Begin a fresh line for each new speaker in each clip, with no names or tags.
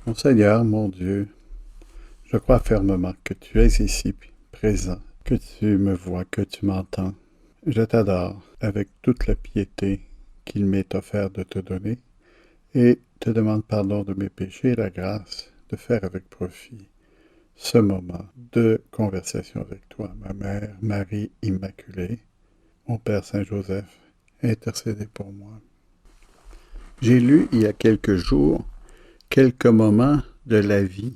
Mon Seigneur, mon Dieu, je crois fermement que tu es ici, présent, que tu me vois, que tu m'entends. Je t'adore avec toute la piété qu'il m'est offert de te donner et te demande pardon de mes péchés et la grâce de faire avec profit ce moment de conversation avec toi, ma mère Marie Immaculée, mon Père Saint-Joseph, intercédez pour moi. J'ai lu il y a quelques jours quelques moments de la vie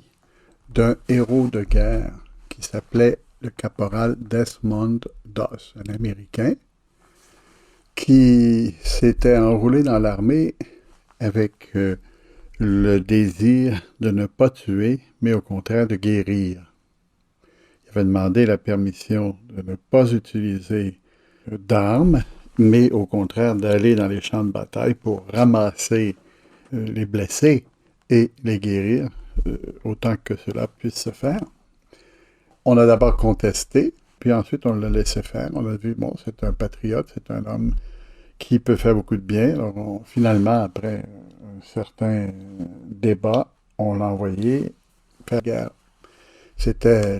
d'un héros de guerre qui s'appelait le caporal Desmond Doss, un Américain, qui s'était enrôlé dans l'armée avec le désir de ne pas tuer, mais au contraire de guérir. Il avait demandé la permission de ne pas utiliser d'armes, mais au contraire d'aller dans les champs de bataille pour ramasser les blessés et les guérir autant que cela puisse se faire. On a d'abord contesté, puis ensuite on l'a laissé faire. On a vu, bon, c'est un patriote, c'est un homme qui peut faire beaucoup de bien. Alors finalement, après un certain débat, on l'a envoyé faire la guerre.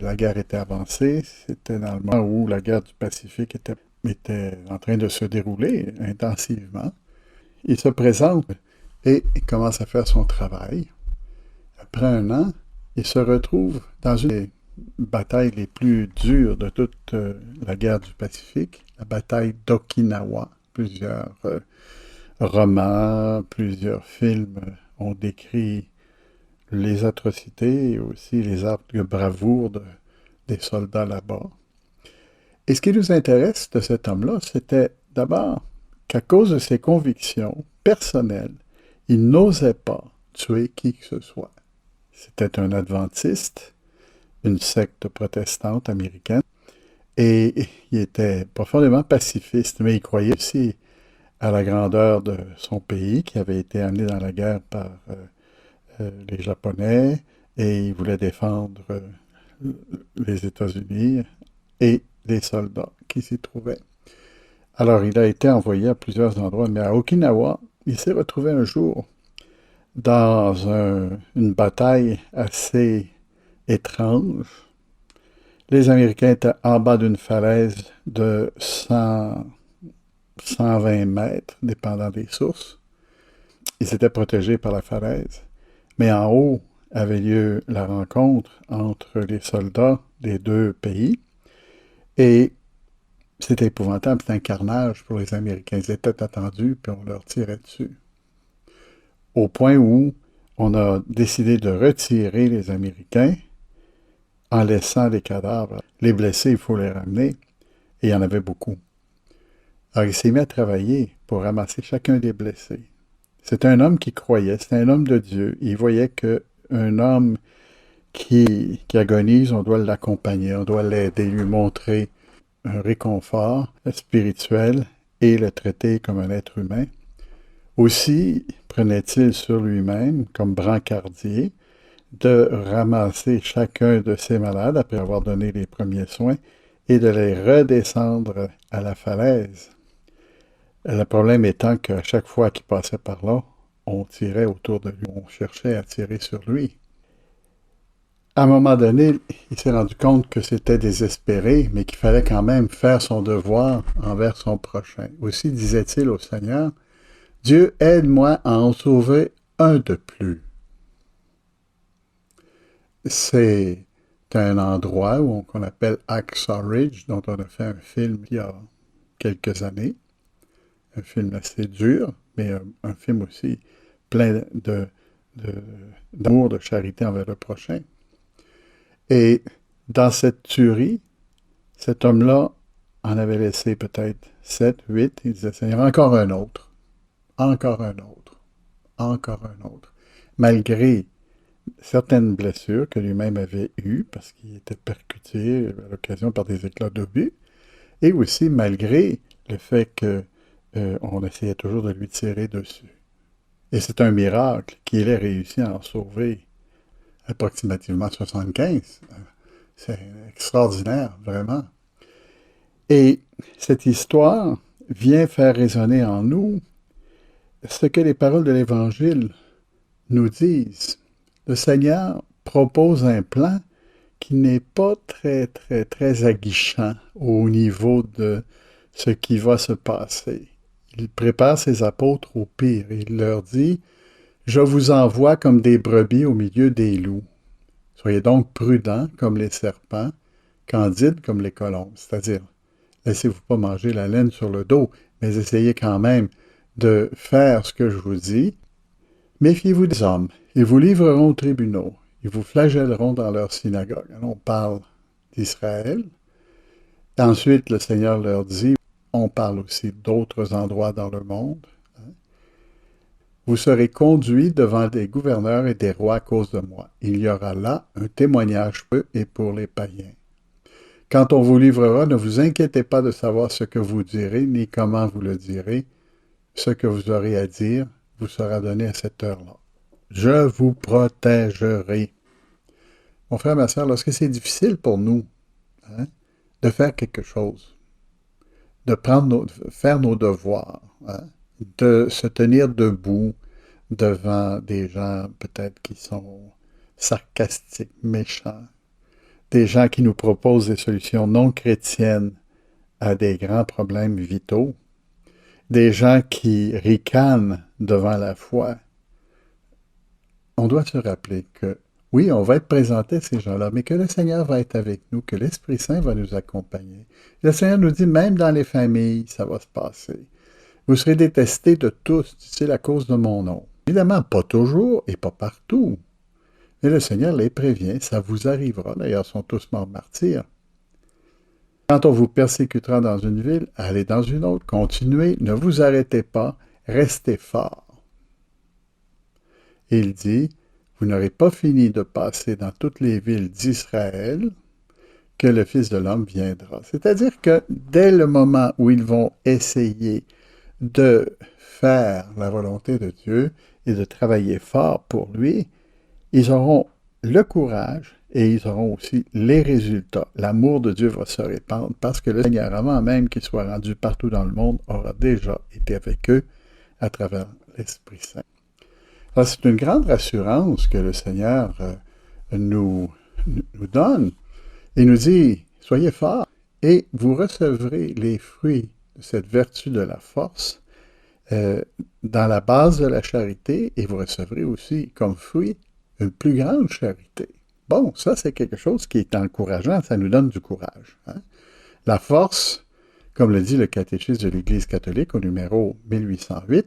La guerre était avancée, c'était dans le moment où la guerre du Pacifique était en train de se dérouler intensivement. Il se présente et il commence à faire son travail. Après un an, il se retrouve dans une des batailles les plus dures de toute la guerre du Pacifique, la bataille d'Okinawa. Plusieurs romans, plusieurs films ont décrit les atrocités et aussi les actes de bravoure des soldats là-bas. Et ce qui nous intéresse de cet homme-là, c'était d'abord qu'à cause de ses convictions personnelles, il n'osait pas tuer qui que ce soit. C'était un adventiste, une secte protestante américaine, et il était profondément pacifiste, mais il croyait aussi à la grandeur de son pays, qui avait été amené dans la guerre par les Japonais, et il voulait défendre les États-Unis et les soldats qui s'y trouvaient. Alors, il a été envoyé à plusieurs endroits, mais à Okinawa, il s'est retrouvé un jour dans une bataille assez étrange. Les Américains étaient en bas d'une falaise de 120 mètres, dépendant des sources. Ils étaient protégés par la falaise. Mais en haut avait lieu la rencontre entre les soldats des deux pays. Et c'était épouvantable, c'était un carnage pour les Américains. Ils étaient attendus, puis on leur tirait dessus. Au point où on a décidé de retirer les Américains en laissant les cadavres. Les blessés, il faut les ramener. Et il y en avait beaucoup. Alors il s'est mis à travailler pour ramasser chacun des blessés. C'est un homme qui croyait, c'est un homme de Dieu. Il voyait qu'un homme qui agonise, on doit l'accompagner, on doit l'aider, lui montrer un réconfort spirituel et le traiter comme un être humain. Aussi prenait-il sur lui-même, comme brancardier, de ramasser chacun de ses malades après avoir donné les premiers soins et de les redescendre à la falaise. Le problème étant qu'à chaque fois qu'il passait par là, on tirait autour de lui, on cherchait à tirer sur lui. À un moment donné, il s'est rendu compte que c'était désespéré, mais qu'il fallait quand même faire son devoir envers son prochain. Aussi disait-il au Seigneur, « Dieu, aide-moi à en sauver un de plus. » C'est un endroit qu'on appelle Hacksaw Ridge, dont on a fait un film il y a quelques années. Un film assez dur, mais un film aussi plein d'amour, de charité envers le prochain. Et dans cette tuerie, cet homme-là en avait laissé peut-être 7, 8. Il disait, Seigneur, encore un autre, encore un autre, encore un autre. Malgré certaines blessures que lui-même avait eues, parce qu'il était percuté à l'occasion par des éclats d'obus, et aussi malgré le fait qu'on essayait toujours de lui tirer dessus. Et c'est un miracle qu'il ait réussi à en sauver approximativement 75. C'est extraordinaire, vraiment. Et cette histoire vient faire résonner en nous ce que les paroles de l'Évangile nous disent. le Seigneur propose un plan qui n'est pas très aguichant au niveau de ce qui va se passer. Il prépare ses apôtres au pire. Il leur dit, « Je vous envoie comme des brebis au milieu des loups. Soyez donc prudents comme les serpents, candides comme les colombes. » C'est-à-dire, laissez-vous pas manger la laine sur le dos, mais essayez quand même de faire ce que je vous dis. Méfiez-vous des hommes. Ils vous livreront aux tribunaux. Ils vous flagelleront dans leur synagogue. Alors, on parle d'Israël. Ensuite, le Seigneur leur dit, on parle aussi d'autres endroits dans le monde. Vous serez conduits devant des gouverneurs et des rois à cause de moi. Il y aura là un témoignage pour eux et pour les païens. Quand on vous livrera, ne vous inquiétez pas de savoir ce que vous direz, ni comment vous le direz. Ce que vous aurez à dire vous sera donné à cette heure-là. Je vous protégerai. Mon frère, ma soeur, lorsque c'est difficile pour nous de faire quelque chose, de faire nos devoirs, de se tenir debout devant des gens peut-être qui sont sarcastiques, méchants, des gens qui nous proposent des solutions non chrétiennes à des grands problèmes vitaux, des gens qui ricanent devant la foi. On doit se rappeler que, oui, on va être présenté à ces gens-là, mais que le Seigneur va être avec nous, que l'Esprit Saint va nous accompagner. Le Seigneur nous dit, même dans les familles, ça va se passer. Vous serez détestés de tous, c'est la cause de mon nom. Évidemment, pas toujours et pas partout. Mais le Seigneur les prévient, ça vous arrivera. D'ailleurs, ils sont tous morts martyrs. Quand on vous persécutera dans une ville, allez dans une autre, continuez, ne vous arrêtez pas, restez fort. Et il dit, vous n'aurez pas fini de passer dans toutes les villes d'Israël que le Fils de l'homme viendra. C'est-à-dire que dès le moment où ils vont essayer de faire la volonté de Dieu et de travailler fort pour lui, ils auront le courage et ils auront aussi les résultats. L'amour de Dieu va se répandre parce que le Seigneur, avant même qu'il soit rendu partout dans le monde, aura déjà été avec eux à travers l'Esprit Saint. Alors, c'est une grande rassurance que le Seigneur nous donne. Il nous dit, soyez forts et vous recevrez les fruits de cette vertu de la force dans la base de la charité et vous recevrez aussi comme fruit une plus grande charité. Bon, ça c'est quelque chose qui est encourageant, ça nous donne du courage. La force, comme le dit le catéchisme de l'Église catholique au numéro 1808,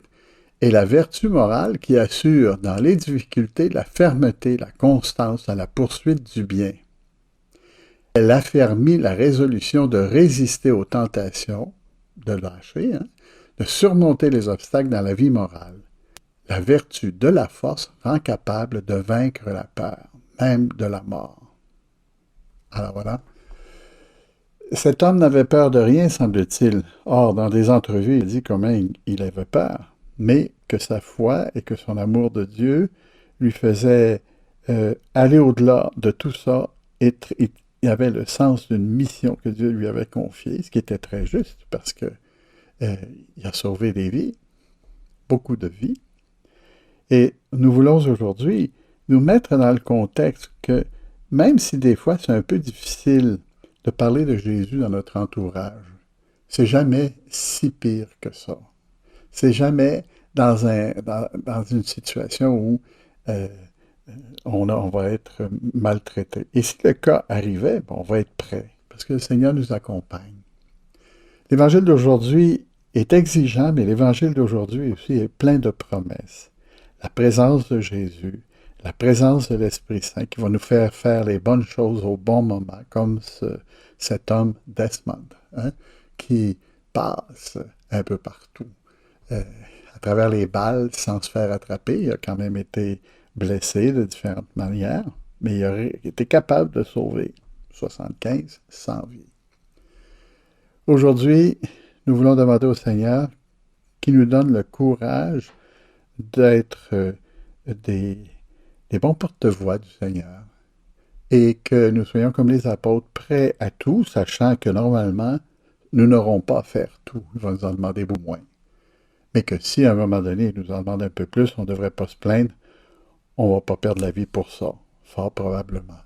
est la vertu morale qui assure dans les difficultés la fermeté, la constance dans la poursuite du bien. Elle affermit la résolution de résister aux tentations, de lâcher, de surmonter les obstacles dans la vie morale. La vertu de la force rend capable de vaincre la peur, même de la mort. Alors voilà. Cet homme n'avait peur de rien, semble-t-il. Or, dans des entrevues, il dit comment il avait peur, mais que sa foi et que son amour de Dieu lui faisaient aller au-delà de tout ça. Et il avait le sens d'une mission que Dieu lui avait confiée, ce qui était très juste, parce que il a sauvé des vies, beaucoup de vies. Et nous voulons aujourd'hui nous mettre dans le contexte que même si des fois c'est un peu difficile de parler de Jésus dans notre entourage, c'est jamais si pire que ça. C'est jamais dans une situation où on va être maltraité. Et si le cas arrivait, on va être prêt, parce que le Seigneur nous accompagne. L'Évangile d'aujourd'hui est exigeant, mais l'Évangile d'aujourd'hui aussi est plein de promesses. La présence de Jésus, la présence de l'Esprit Saint qui va nous faire faire les bonnes choses au bon moment, comme cet homme Desmond, qui passe un peu partout, à travers les balles sans se faire attraper. Il a quand même été blessé de différentes manières, mais il a été capable de sauver 75 sans vie. Aujourd'hui, nous voulons demander au Seigneur qu'il nous donne le courage d'être des bons porte-voix du Seigneur et que nous soyons comme les apôtres, prêts à tout, sachant que normalement, nous n'aurons pas à faire tout. Il va nous en demander beaucoup moins. Mais que si à un moment donné, il nous en demande un peu plus, on ne devrait pas se plaindre. on va pas perdre la vie pour ça, fort probablement.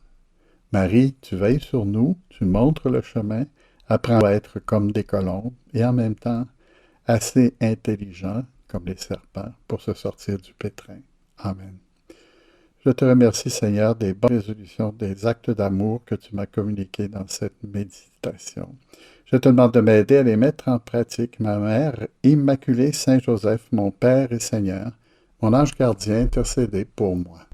Marie, tu veilles sur nous, tu montres le chemin, apprends à être comme des colombes et en même temps assez intelligents comme les serpents pour se sortir du pétrin. Amen. Je te remercie, Seigneur, des bonnes résolutions, des actes d'amour que tu m'as communiqués dans cette méditation. Je te demande de m'aider à les mettre en pratique. Ma mère immaculée, Saint Joseph, mon Père et Seigneur, mon ange gardien, intercédez pour moi.